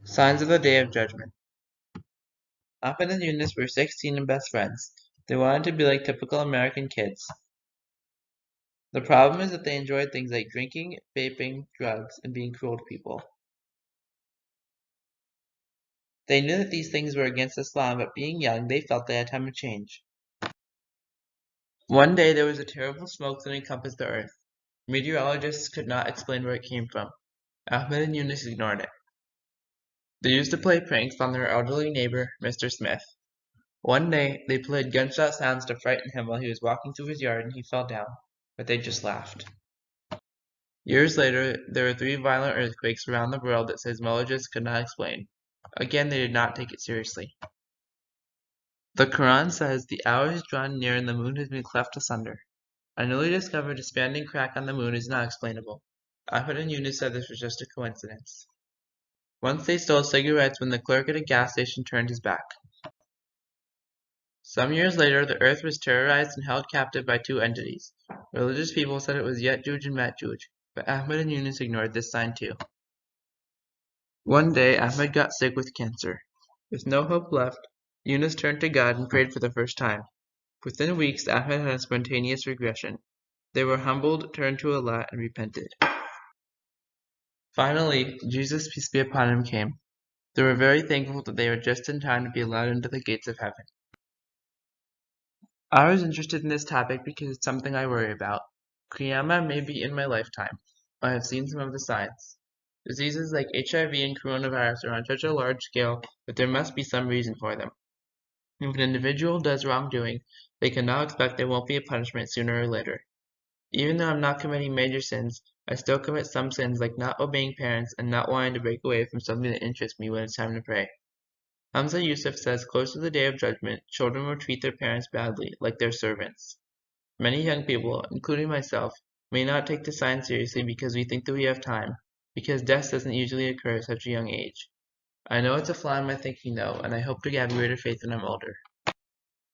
Signs of the Day of Judgment. Ahmed and Eunice were 16 and best friends. They wanted to be like typical American kids. The problem is that they enjoyed things like drinking, vaping, drugs, and being cruel to people. They knew that these things were against Islam, but being young, they felt they had time to change. One day there was a terrible smoke that encompassed the earth. Meteorologists could not explain where it came from. Ahmed and Eunice ignored it. They used to play pranks on their elderly neighbor, Mr. Smith. One day, they played gunshot sounds to frighten him while he was walking through his yard and he fell down, but they just laughed. Years later, there were 3 violent earthquakes around the world that seismologists could not explain. Again, they did not take it seriously. The Quran says, "The hour is drawn near and the moon has been cleft asunder." A newly discovered expanding crack on the moon is not explainable. Ahmed and Yunus said this was just a coincidence. Once they stole cigarettes when the clerk at a gas station turned his back. Some years later, the earth was terrorized and held captive by 2 entities. Religious people said it was Ya'juj and Ma'juj, but Ahmed and Yunus ignored this sign too. One day, Ahmed got sick with cancer. With no hope left, Yunus turned to God and prayed for the first time. Within weeks, Ahmed had a spontaneous regression. They were humbled, turned to Allah, and repented. Finally, Jesus, peace be upon him, came. They were very thankful that they were just in time to be allowed into the gates of heaven. I was interested in this topic because it's something I worry about. Qiyamah may be in my lifetime. I have seen some of the signs. Diseases like HIV and coronavirus are on such a large scale that there must be some reason for them. If an individual does wrongdoing, they can now expect there won't be a punishment sooner or later. Even though I'm not committing major sins, I still commit some sins like not obeying parents and not wanting to break away from something that interests me when it's time to pray. Hamza Yusuf says close to the Day of Judgment, children will treat their parents badly, like their servants. Many young people, including myself, may not take the sign seriously because we think that we have time, because death doesn't usually occur at such a young age. I know it's a flaw in my thinking though, and I hope to have greater faith when I'm older.